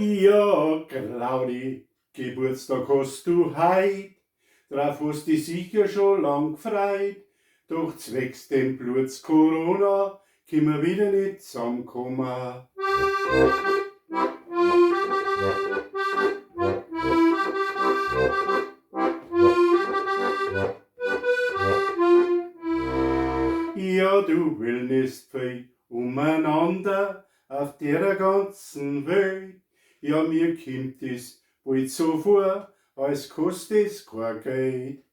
Ja, Claudi, Geburtstag hast du heit, drauf hast dich sicher schon lang gefreut, doch zwecks dem Bluts Corona können wir wieder nicht zusammenkommen. Ja, du willst viel umeinander auf der ganzen Welt. Ja, mir kommt es bald so vor, als kostet es kein Geld.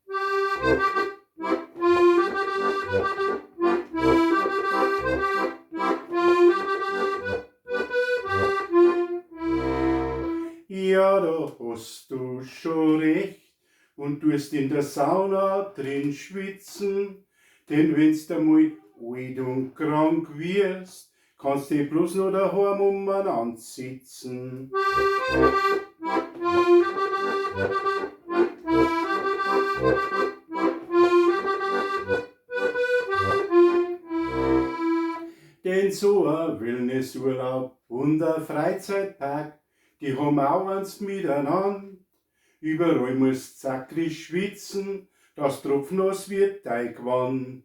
Ja, da hast du schon recht und tust in der Sauna drin schwitzen, denn wenn's da mal alt und krank wirst, kannst du bloß noch daheim umeinander sitzen. Denn so ein Wellnessurlaub und ein Freizeitpark, die haben auch eins miteinander. Überall musst zackrig schwitzen, das tropfnass wird Teigwand.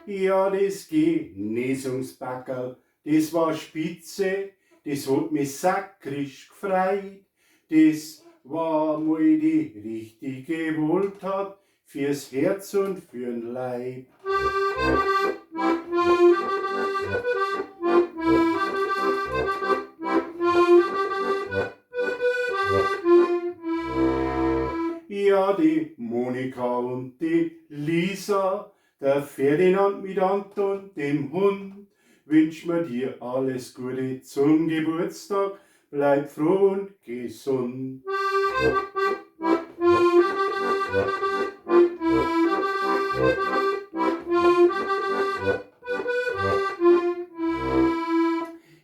Ja, das Genesungsbackerl, das war spitze, das hat mich sackrig gefreut. Das war mal die richtige Wohltat fürs Herz und für'n Leib. Ja, die Monika und die Lisa, der Ferdinand mit Anton, dem Hund, wünschen wir dir alles Gute zum Geburtstag, bleib froh und gesund.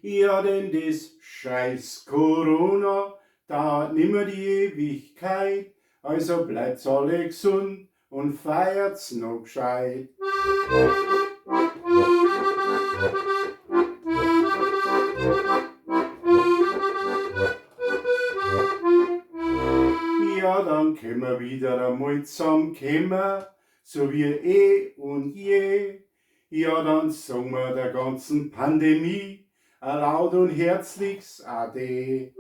Ja, denn das scheiß Corona dauert nimmer die Ewigkeit, also bleibt's alle gesund und feiert's noch gescheit. Ja, dann können wir wieder einmal zusammenkommen, so wie und je. Ja, dann sagen wir der ganzen Pandemie ein laut und herzliches Ade.